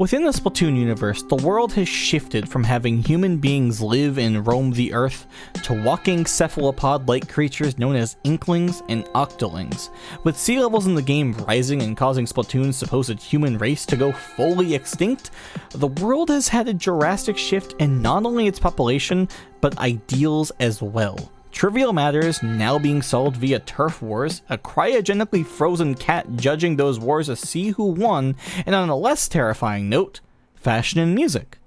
Within the Splatoon universe, the world has shifted from having human beings live and roam the earth to walking cephalopod-like creatures known as Inklings and Octolings. With sea levels in the game rising and causing Splatoon's supposed human race to go fully extinct, the world has had a drastic shift in not only its population, but ideals as well. Trivial matters now being solved via turf wars, a cryogenically frozen cat judging those wars to see who won, and on a less terrifying note, fashion and music.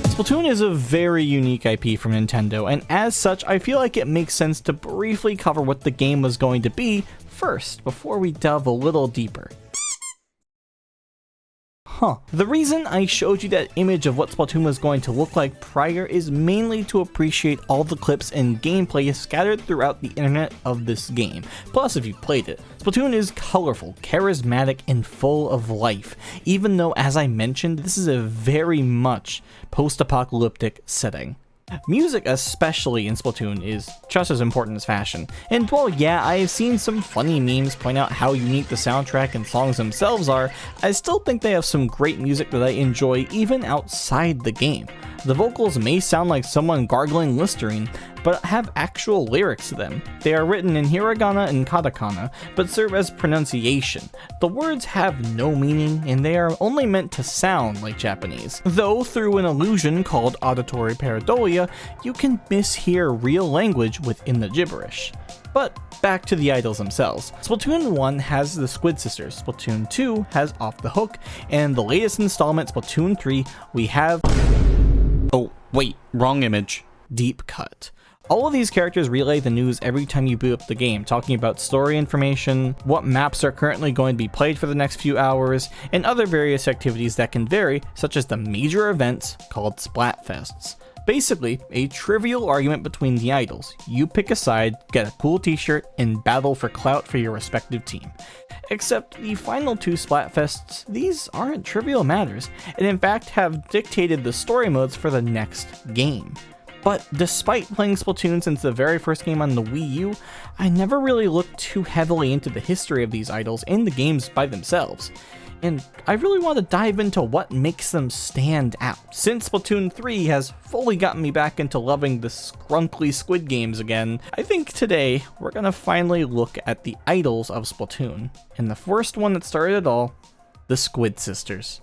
Splatoon is a very unique IP from Nintendo, and as such, I feel like it makes sense to briefly cover what the game was going to be first, before we delve a little deeper. The reason I showed you that image of what Splatoon was going to look like prior is mainly to appreciate all the clips and gameplay scattered throughout the internet of this game. Plus, if you played it, Splatoon is colorful, charismatic, and full of life, even though, as I mentioned, this is a very much post-apocalyptic setting. Music, especially in Splatoon, is just as important as fashion, and while yeah, I've seen some funny memes point out how unique the soundtrack and songs themselves are, I still think they have some great music that I enjoy even outside the game. The vocals may sound like someone gargling Listerine, but have actual lyrics to them. They are written in hiragana and katakana, but serve as pronunciation. The words have no meaning, and they are only meant to sound like Japanese. Though, through an illusion called auditory pareidolia, you can mishear real language within the gibberish. But back to the idols themselves. Splatoon 1 has the Squid Sisters, Splatoon 2 has Off the Hook, and the latest installment, Splatoon 3, we have... Oh, wait, wrong image. Deep Cut. All of these characters relay the news every time you boot up the game, talking about story information, what maps are currently going to be played for the next few hours, and other various activities that can vary, such as the major events called Splatfests. Basically, a trivial argument between the idols. You pick a side, get a cool t-shirt, and battle for clout for your respective team. Except the final two Splatfests, these aren't trivial matters, and in fact have dictated the story modes for the next game. But despite playing Splatoon since the very first game on the Wii U, I never really looked too heavily into the history of these idols and the games by themselves. And I really want to dive into what makes them stand out. Since Splatoon 3 has fully gotten me back into loving the scrunkly Squid games again, I think today we're gonna finally look at the idols of Splatoon. And the first one that started it all, the Squid Sisters.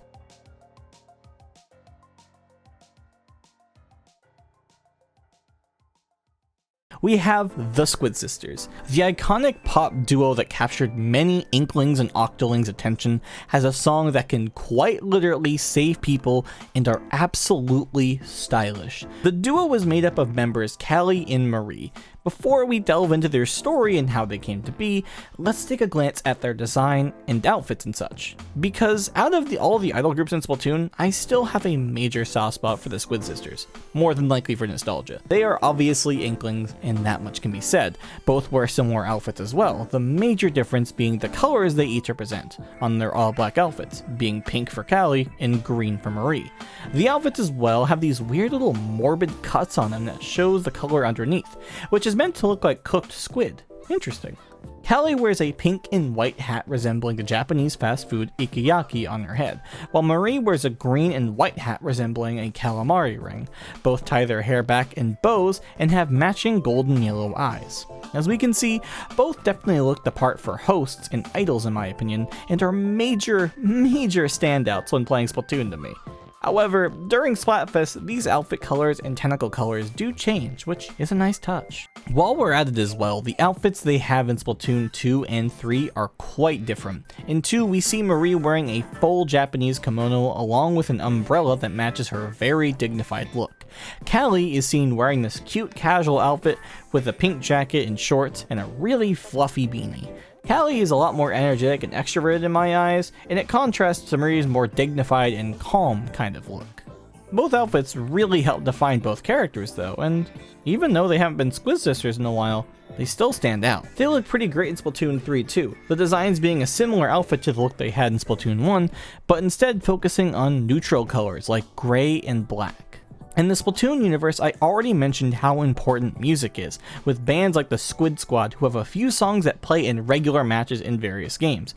We have the Squid Sisters. The iconic pop duo that captured many Inklings and Octolings' attention has a song that can quite literally save people and are absolutely stylish. The duo was made up of members Callie and Marie. Before we delve into their story and how they came to be, let's take a glance at their design and outfits and such. Because out of all the idol groups in Splatoon, I still have a major soft spot for the Squid Sisters, more than likely for nostalgia. They are obviously Inklings, and that much can be said. Both wear similar outfits as well, the major difference being the colors they each represent, on their all-black outfits, being pink for Callie and green for Marie. The outfits as well have these weird little morbid cuts on them that shows the color underneath, which is meant to look like cooked squid. Interesting. Callie wears a pink and white hat resembling the Japanese fast food ikiyaki on her head, while Marie wears a green and white hat resembling a calamari ring. Both tie their hair back in bows and have matching golden yellow eyes. As we can see, both definitely look the part for hosts and idols in my opinion, and are major standouts when playing Splatoon to me. However, during Splatfest, these outfit colors and tentacle colors do change, which is a nice touch. While we're at it as well, the outfits they have in Splatoon 2 and 3 are quite different. In 2, we see Marie wearing a full Japanese kimono along with an umbrella that matches her very dignified look. Callie is seen wearing this cute casual outfit with a pink jacket and shorts and a really fluffy beanie. Callie is a lot more energetic and extroverted in my eyes, and it contrasts to Marie's more dignified and calm kind of look. Both outfits really help define both characters though, and even though they haven't been Squid Sisters in a while, they still stand out. They look pretty great in Splatoon 3 too, the designs being a similar outfit to the look they had in Splatoon 1, but instead focusing on neutral colors like gray and black. In the Splatoon universe, I already mentioned how important music is, with bands like the Squid Squad who have a few songs that play in regular matches in various games.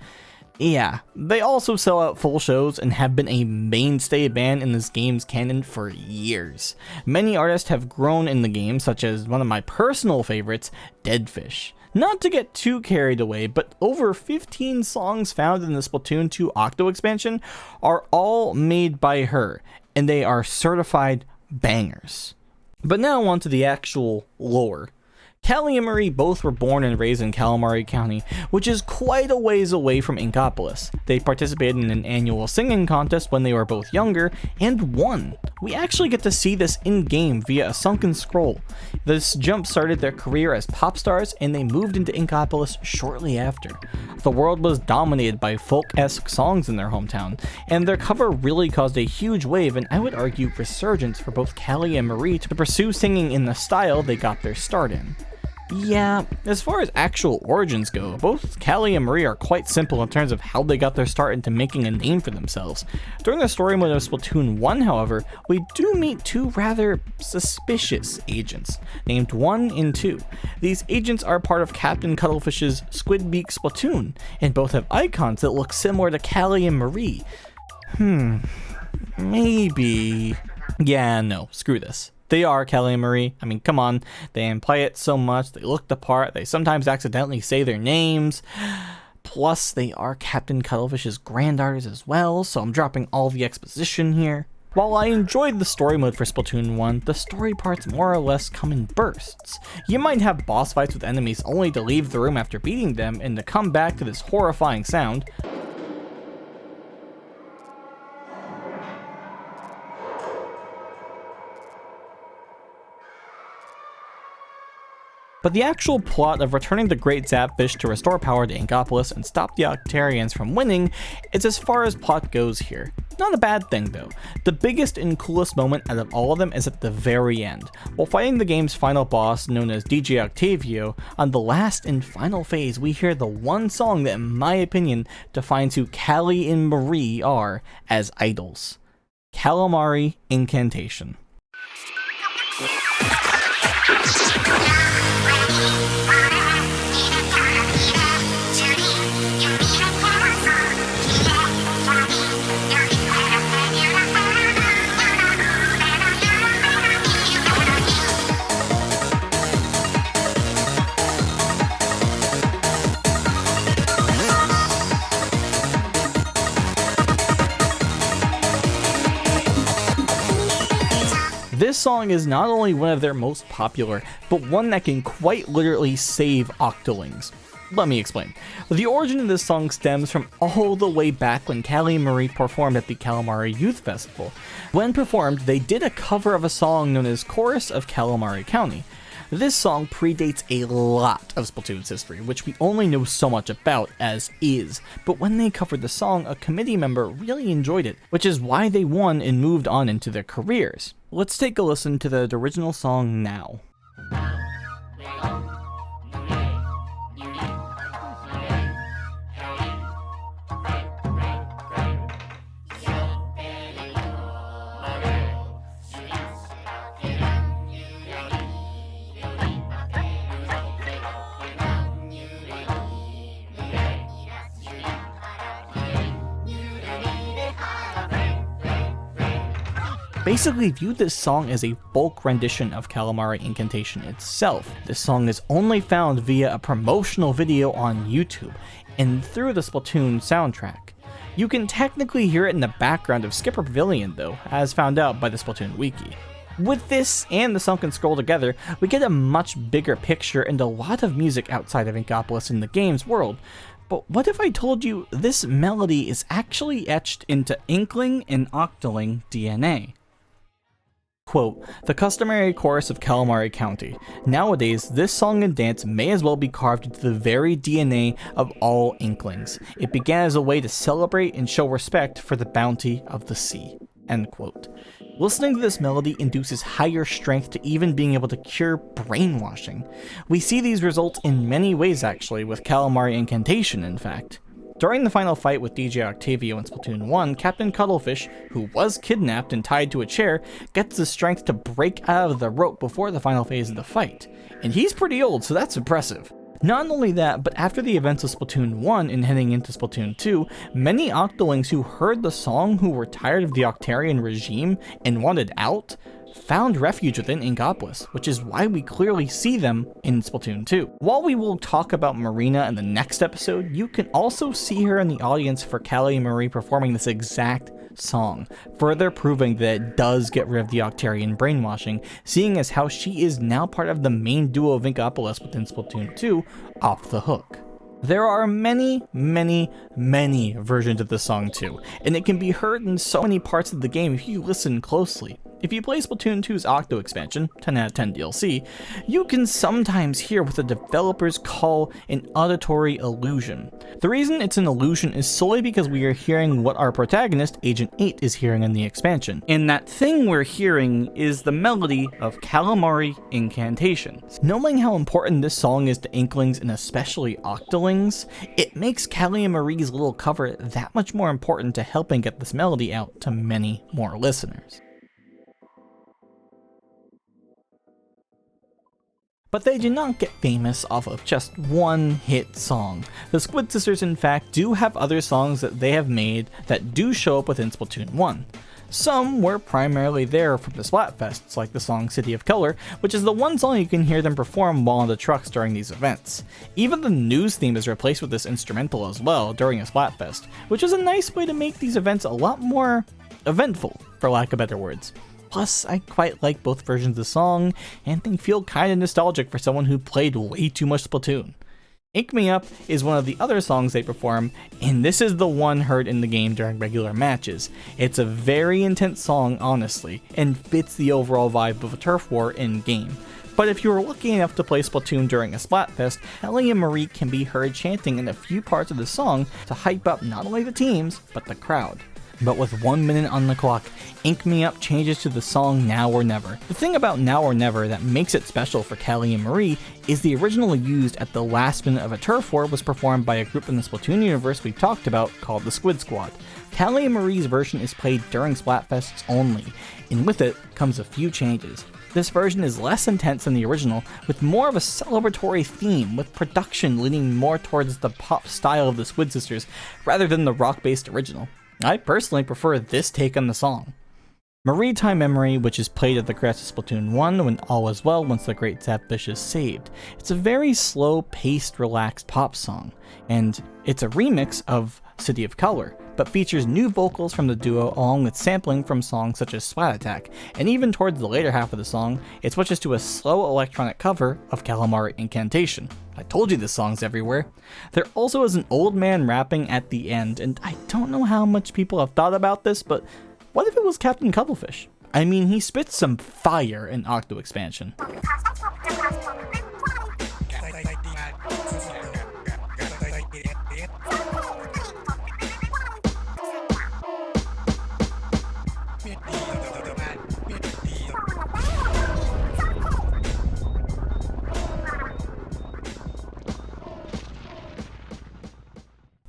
Yeah, they also sell out full shows and have been a mainstay band in this game's canon for years. Many artists have grown in the game, such as one of my personal favorites, Deadfish. Not to get too carried away, but over 15 songs found in the Splatoon 2 Octo expansion are all made by her, and they are certified bangers. But now on to the actual lore. Callie and Marie both were born and raised in Calamari County, which is quite a ways away from Inkopolis. They participated in an annual singing contest when they were both younger, and won. We actually get to see this in-game via a sunken scroll. This jump started their career as pop stars, and they moved into Inkopolis shortly after. The world was dominated by folk-esque songs in their hometown, and their cover really caused a huge wave and I would argue resurgence for both Callie and Marie to pursue singing in the style they got their start in. Yeah, as far as actual origins go, both Callie and Marie are quite simple in terms of how they got their start into making a name for themselves. During the story mode of Splatoon 1, however, we do meet two rather suspicious agents, named 1 and 2. These agents are part of Captain Cuttlefish's Squidbeak Splatoon, and both have icons that look similar to Callie and Marie. Maybe... Yeah, no, screw this. They are Callie and Marie. I mean, come on. They imply it so much. They look the part. They sometimes accidentally say their names. Plus, they are Captain Cuttlefish's granddaughters as well, so I'm dropping all the exposition here. While I enjoyed the story mode for Splatoon 1, the story parts more or less come in bursts. You might have boss fights with enemies only to leave the room after beating them and to come back to this horrifying sound. But the actual plot of returning the Great Zapfish to restore power to Inkopolis and stop the Octarians from winning is as far as plot goes here. Not a bad thing though. The biggest and coolest moment out of all of them is at the very end. While fighting the game's final boss, known as DJ Octavio, on the last and final phase we hear the one song that in my opinion defines who Callie and Marie are as idols. Calamari Inkantation. This song is not only one of their most popular, but one that can quite literally save Octolings. Let me explain. The origin of this song stems from all the way back when Callie and Marie performed at the Calamari Youth Festival. When performed, they did a cover of a song known as Chorus of Calamari County. This song predates a lot of Splatoon's history, which we only know so much about as is, but when they covered the song, a committee member really enjoyed it, which is why they won and moved on into their careers. Let's take a listen to the original song now. Basically viewed this song as a folk rendition of Calamari Inkantation itself. This song is only found via a promotional video on YouTube and through the Splatoon soundtrack. You can technically hear it in the background of Skipper Pavilion though, as found out by the Splatoon wiki. With this and the sunken scroll together, we get a much bigger picture and a lot of music outside of Inkopolis in the game's world. But what if I told you this melody is actually etched into Inkling and Octoling DNA? Quote, the customary chorus of Calamari County. Nowadays, this song and dance may as well be carved into the very DNA of all Inklings. It began as a way to celebrate and show respect for the bounty of the sea. End quote. Listening to this melody induces higher strength to even being able to cure brainwashing. We see these results in many ways actually, with Calamari Inkantation in fact. During the final fight with DJ Octavio in Splatoon 1, Captain Cuttlefish, who was kidnapped and tied to a chair, gets the strength to break out of the rope before the final phase of the fight. And he's pretty old, so that's impressive. Not only that, but after the events of Splatoon 1 and heading into Splatoon 2, many Octolings who heard the song who were tired of the Octarian regime and wanted out, found refuge within Inkopolis, which is why we clearly see them in Splatoon 2. While we will talk about Marina in the next episode, you can also see her in the audience for Calamari performing this exact song, further proving that it does get rid of the Octarian brainwashing, seeing as how she is now part of the main duo of Inkopolis within Splatoon 2 off the hook. There are many versions of this song too, and it can be heard in so many parts of the game if you listen closely. If you play Splatoon 2's Octo expansion, 10 out of 10 DLC, you can sometimes hear what the developers call an auditory illusion. The reason it's an illusion is solely because we are hearing what our protagonist, Agent 8, is hearing in the expansion. And that thing we're hearing is the melody of Calamari Inkantation. Knowing how important this song is to Inklings and especially Octolings, it makes Calamari's little cover that much more important to helping get this melody out to many more listeners. But they do not get famous off of just one hit song. The Squid Sisters in fact do have other songs that they have made that do show up within Splatoon 1. Some were primarily there from the Splatfests, like the song City of Color, which is the one song you can hear them perform while on the trucks during these events. Even the news theme is replaced with this instrumental as well during a Splatfest, which is a nice way to make these events a lot more eventful, for lack of better words. Plus, I quite like both versions of the song, and they feel kinda nostalgic for someone who played way too much Splatoon. Ink Me Up is one of the other songs they perform, and this is the one heard in the game during regular matches. It's a very intense song, honestly, and fits the overall vibe of a turf war in-game. But if you were lucky enough to play Splatoon during a Splatfest, Ellie and Marie can be heard chanting in a few parts of the song to hype up not only the teams, but the crowd. But with 1 minute on the clock, Ink Me Up changes to the song Now or Never. The thing about Now or Never that makes it special for Callie and Marie is the original used at the last minute of a turf war was performed by a group in the Splatoon universe we talked about called the Squid Squad. Callie and Marie's version is played during Splatfests only, and with it comes a few changes. This version is less intense than the original, with more of a celebratory theme, with production leaning more towards the pop style of the Squid Sisters rather than the rock-based original. I personally prefer this take on the song. Marie Time Memory, which is played at the crest of Splatoon 1 when all is well once the Great Sapfish is saved. It's a very slow-paced, relaxed pop song, and it's a remix of City of Color, but features new vocals from the duo along with sampling from songs such as Splat Attack, and even towards the later half of the song, it switches to a slow electronic cover of Calamari Inkantation. I told you this song's everywhere. There also is an old man rapping at the end, and I don't know how much people have thought about this, but what if it was Captain Cuttlefish? I mean, he spits some fire in Octo expansion.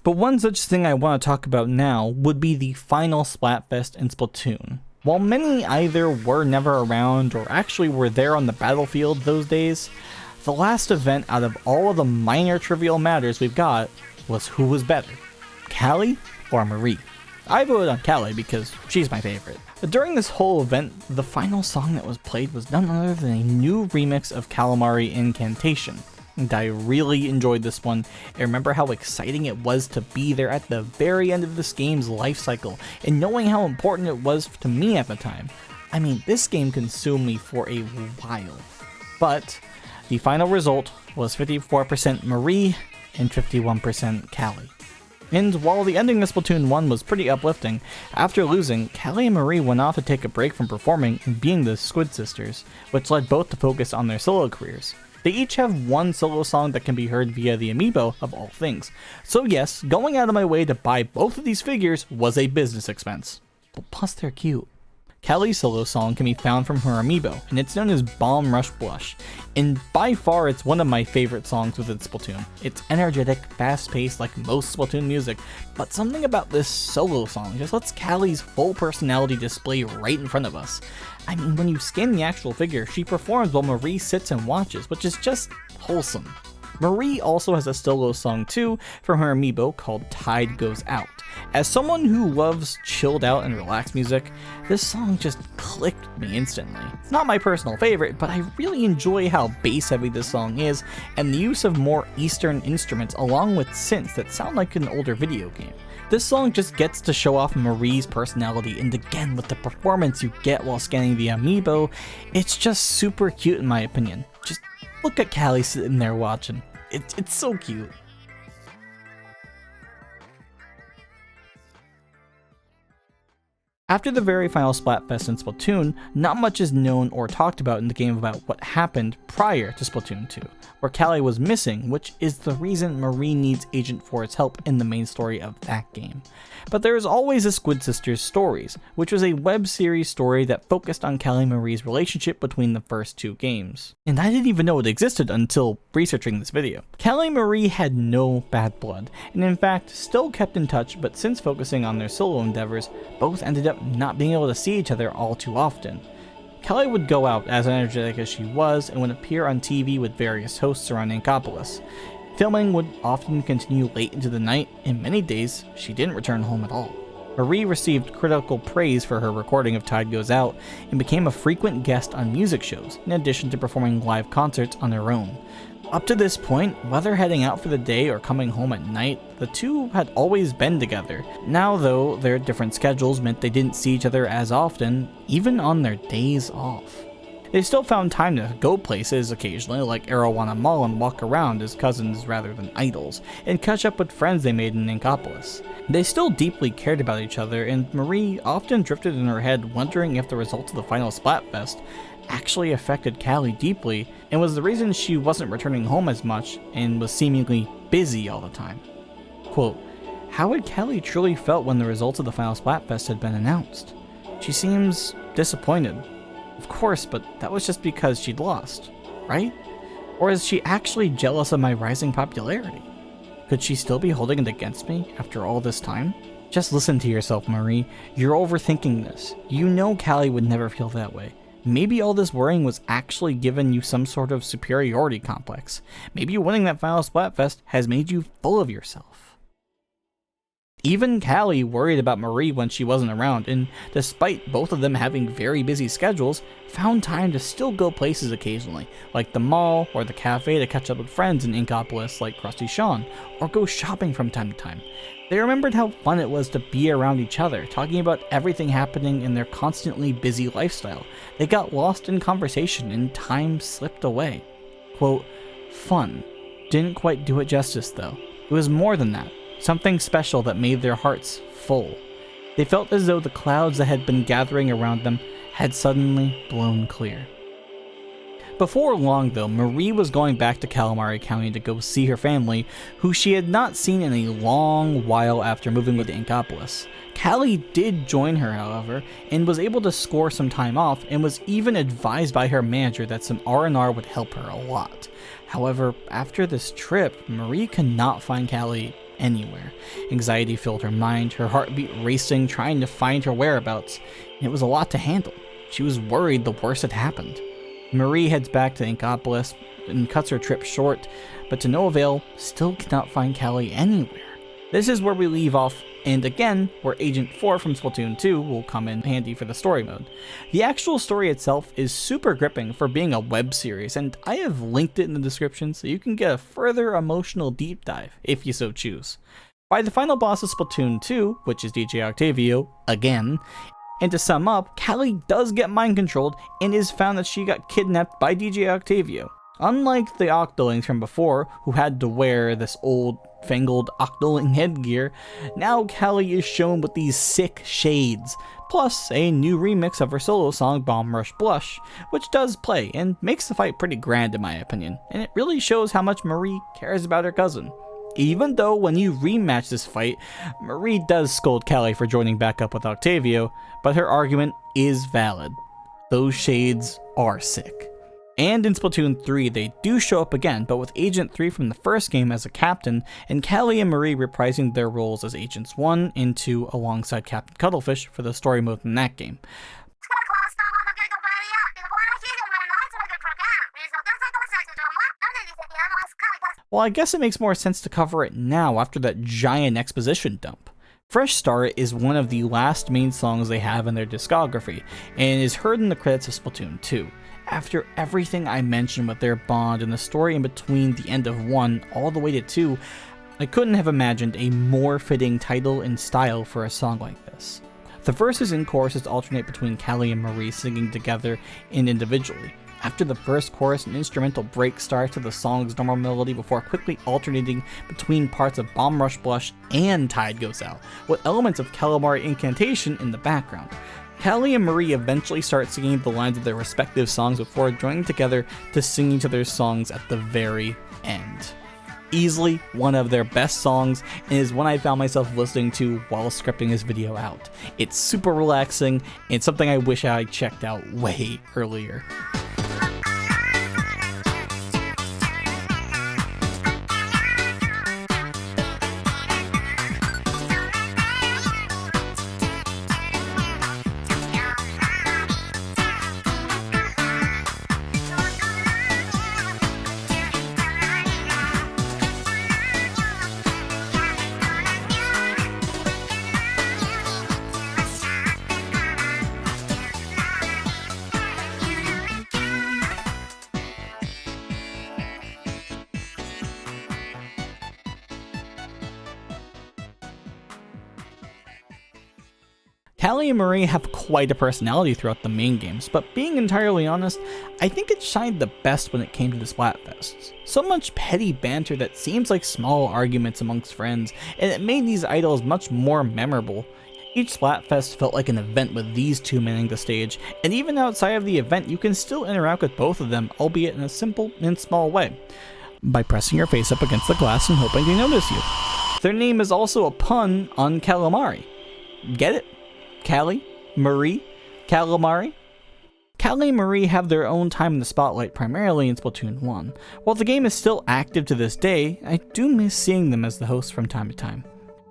But one such thing I want to talk about now would be the final Splatfest in Splatoon. While many either were never around or actually were there on the battlefield those days, the last event out of all of the minor trivial matters we've got was who was better, Callie or Marie. I voted on Callie because she's my favorite. During this whole event, the final song that was played was none other than a new remix of Calamari Inkantation. And I really enjoyed this one. I remember how exciting it was to be there at the very end of this game's life cycle, and knowing how important it was to me at the time. I mean, this game consumed me for a while. But the final result was 54% Marie and 51% Callie. And while the ending of Splatoon 1 was pretty uplifting, after losing, Callie and Marie went off to take a break from performing and being the Squid Sisters, which led both to focus on their solo careers. They each have one solo song that can be heard via the amiibo of all things. So yes, going out of my way to buy both of these figures was a business expense. But plus they're cute. Callie's solo song can be found from her amiibo, and it's known as Bomb Rush Blush, and by far it's one of my favorite songs within Splatoon. It's energetic, fast-paced like most Splatoon music, but something about this solo song just lets Callie's full personality display right in front of us. I mean, when you scan the actual figure, she performs while Marie sits and watches, which is just wholesome. Marie also has a solo song too from her amiibo called Tide Goes Out. As someone who loves chilled out and relaxed music, this song just clicked with me instantly. It's not my personal favorite, but I really enjoy how bass heavy this song is and the use of more Eastern instruments along with synths that sound like an older video game. This song just gets to show off Marie's personality, and again with the performance you get while scanning the amiibo, it's just super cute in my opinion. Just look at Callie sitting there watching. It's so cute. After the very final Splatfest in Splatoon, not much is known or talked about in the game about what happened prior to Splatoon 2, where Callie was missing, which is the reason Marie needs Agent 4's help in the main story of that game. But there is always a Squid Sisters Stories, which was a web series story that focused on Callie and Marie's relationship between the first two games. And I didn't even know it existed until researching this video. Callie and Marie had no bad blood, and in fact still kept in touch, but since focusing on their solo endeavors, both ended up not being able to see each other all too often. Callie would go out as energetic as she was and would appear on TV with various hosts around Inkantation. Filming would often continue late into the night, and many days she didn't return home at all. Marie received critical praise for her recording of Tide Goes Out and became a frequent guest on music shows, in addition to performing live concerts on her own. Up to this point, whether heading out for the day or coming home at night, the two had always been together. Now though, their different schedules meant they didn't see each other as often, even on their days off. They still found time to go places occasionally, like Arowana Mall, and walk around as cousins rather than idols, and catch up with friends they made in Inkantation. They still deeply cared about each other, and Marie often drifted in her head wondering if the results of the final Splatfest actually affected Callie deeply, and was the reason she wasn't returning home as much and was seemingly busy all the time. Quote, "How had Callie truly felt when the results of the final Splatfest had been announced? She seems disappointed. Of course, but that was just because she'd lost, right? Or is she actually jealous of my rising popularity? Could she still be holding it against me after all this time? Just listen to yourself, Marie. You're overthinking this. You know Callie would never feel that way. Maybe all this worrying was actually giving you some sort of superiority complex. Maybe winning that final Splatfest has made you full of yourself." Even Callie worried about Marie when she wasn't around, and despite both of them having very busy schedules, found time to still go places occasionally, like the mall or the cafe to catch up with friends in Inkantation like Krusty Sean, or go shopping from time to time. They remembered how fun it was to be around each other, talking about everything happening in their constantly busy lifestyle. They got lost in conversation and time slipped away. Quote, "Fun. Didn't quite do it justice though. It was more than that. Something special that made their hearts full. They felt as though the clouds that had been gathering around them had suddenly blown clear." Before long though, Marie was going back to Calamari County to go see her family, who she had not seen in a long while after moving with Inkantation. Callie did join her, however, and was able to score some time off, and was even advised by her manager that some R&R would help her a lot. However, after this trip, Marie could not find Callie anywhere. Anxiety filled her mind, her heartbeat racing, trying to find her whereabouts, and it was a lot to handle. She was worried the worst had happened. Marie heads back to Inkantation and cuts her trip short, but to no avail, still cannot find Callie anywhere. This is where we leave off, and again, where Agent 4 from Splatoon 2 will come in handy for the story mode. The actual story itself is super gripping for being a web series, and I have linked it in the description so you can get a further emotional deep dive, if you so choose. By the final boss of Splatoon 2, which is DJ Octavio, again, and to sum up, Callie does get mind controlled and is found that she got kidnapped by DJ Octavio. Unlike the Octolings from before, who had to wear this old fangled Octoling headgear, now Callie is shown with these sick shades, plus a new remix of her solo song Bomb Rush Blush, which does play and makes the fight pretty grand in my opinion, and it really shows how much Marie cares about her cousin. even though when you rematch this fight, Marie does scold Callie for joining back up with Octavio, but her argument is valid. Those shades are sick. And in Splatoon 3, they do show up again, but with Agent 3 from the first game as a captain, and Callie and Marie reprising their roles as Agents 1 and 2 alongside Captain Cuttlefish for the story mode in that game. Well, I guess it makes more sense to cover it now after that giant exposition dump. Fresh Start is one of the last main songs they have in their discography, and is heard in the credits of Splatoon 2. After everything I mentioned with their bond and the story in between the end of 1 all the way to 2, I couldn't have imagined a more fitting title and style for a song like this. The verses and choruses alternate between Callie and Marie singing together and individually. After the first chorus, an instrumental break starts to the song's normal melody before quickly alternating between parts of Bomb Rush Blush and Tide Goes Out, with elements of Calamari Inkantation in the background. Callie and Marie eventually start singing the lines of their respective songs before joining together to sing each other's songs at the very end. Easily one of their best songs, and is one I found myself listening to while scripting this video out. It's super relaxing, and something I wish I checked out way earlier. Callie and Marie have quite a personality throughout the main games, but being entirely honest, I think it shined the best when it came to the Splatfests. So much petty banter that seems like small arguments amongst friends, and it made these idols much more memorable. Each Splatfest felt like an event with these two manning the stage, and even outside of the event you can still interact with both of them, albeit in a simple and small way, by pressing your face up against the glass and hoping they notice you. Their name is also a pun on Calamari. Get it? Callie, Marie, Calamari? Callie and Marie have their own time in the spotlight primarily in Splatoon 1. While the game is still active to this day, I do miss seeing them as the hosts from time to time.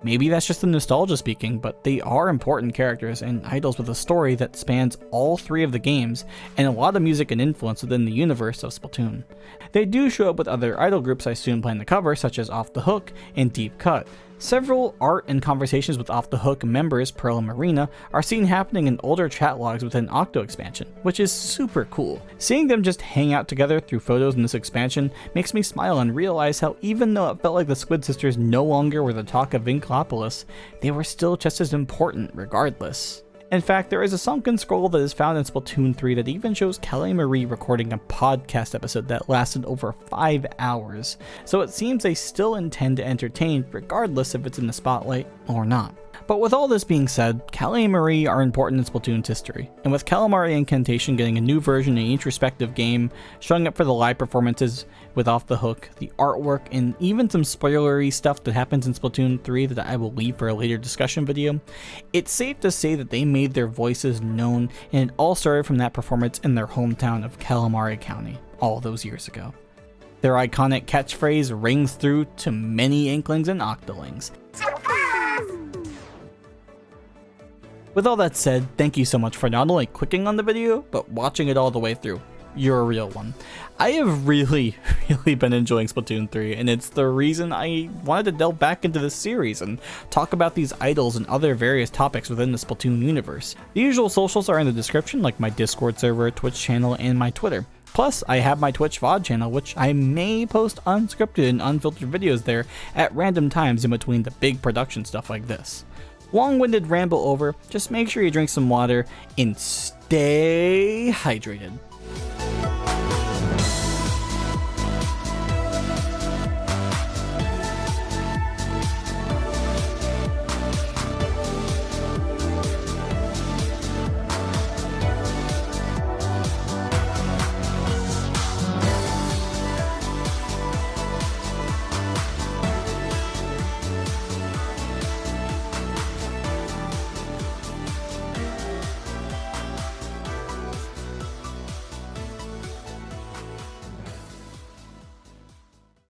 Maybe that's just the nostalgia speaking, but they are important characters and idols with a story that spans all three of the games and a lot of music and influence within the universe of Splatoon. They do show up with other idol groups I soon plan to cover, such as Off the Hook and Deep Cut. Several art and conversations with Off the Hook members, Pearl and Marina, are seen happening in older chat logs within Octo expansion, which is super cool. Seeing them just hang out together through photos in this expansion makes me smile and realize how even though it felt like the Squid Sisters no longer were the talk of Inkopolis, they were still just as important regardless. In fact, there is a sunken scroll that is found in Splatoon 3 that even shows Callie and Marie recording a podcast episode that lasted over 5 hours, so it seems they still intend to entertain regardless if it's in the spotlight or not. But with all this being said, Callie and Marie are important in Splatoon's history, and with Calamari Inkantation getting a new version in each respective game, showing up for the live performances with Off the Hook, the artwork, and even some spoilery stuff that happens in Splatoon 3 that I will leave for a later discussion video, it's safe to say that they made their voices known, and it all started from that performance in their hometown of Calamari County all those years ago. Their iconic catchphrase rings through to many Inklings and Octolings. With all that said, thank you so much for not only clicking on the video, but watching it all the way through. You're a real one. I have really been enjoying Splatoon 3, and it's the reason I wanted to delve back into this series and talk about these idols and other various topics within the Splatoon universe. The usual socials are in the description, like my Discord server, Twitch channel, and my Twitter. Plus, I have my Twitch VOD channel, which I may post unscripted and unfiltered videos there at random times in between the big production stuff like this. Long-winded ramble over, just make sure you drink some water and stay hydrated.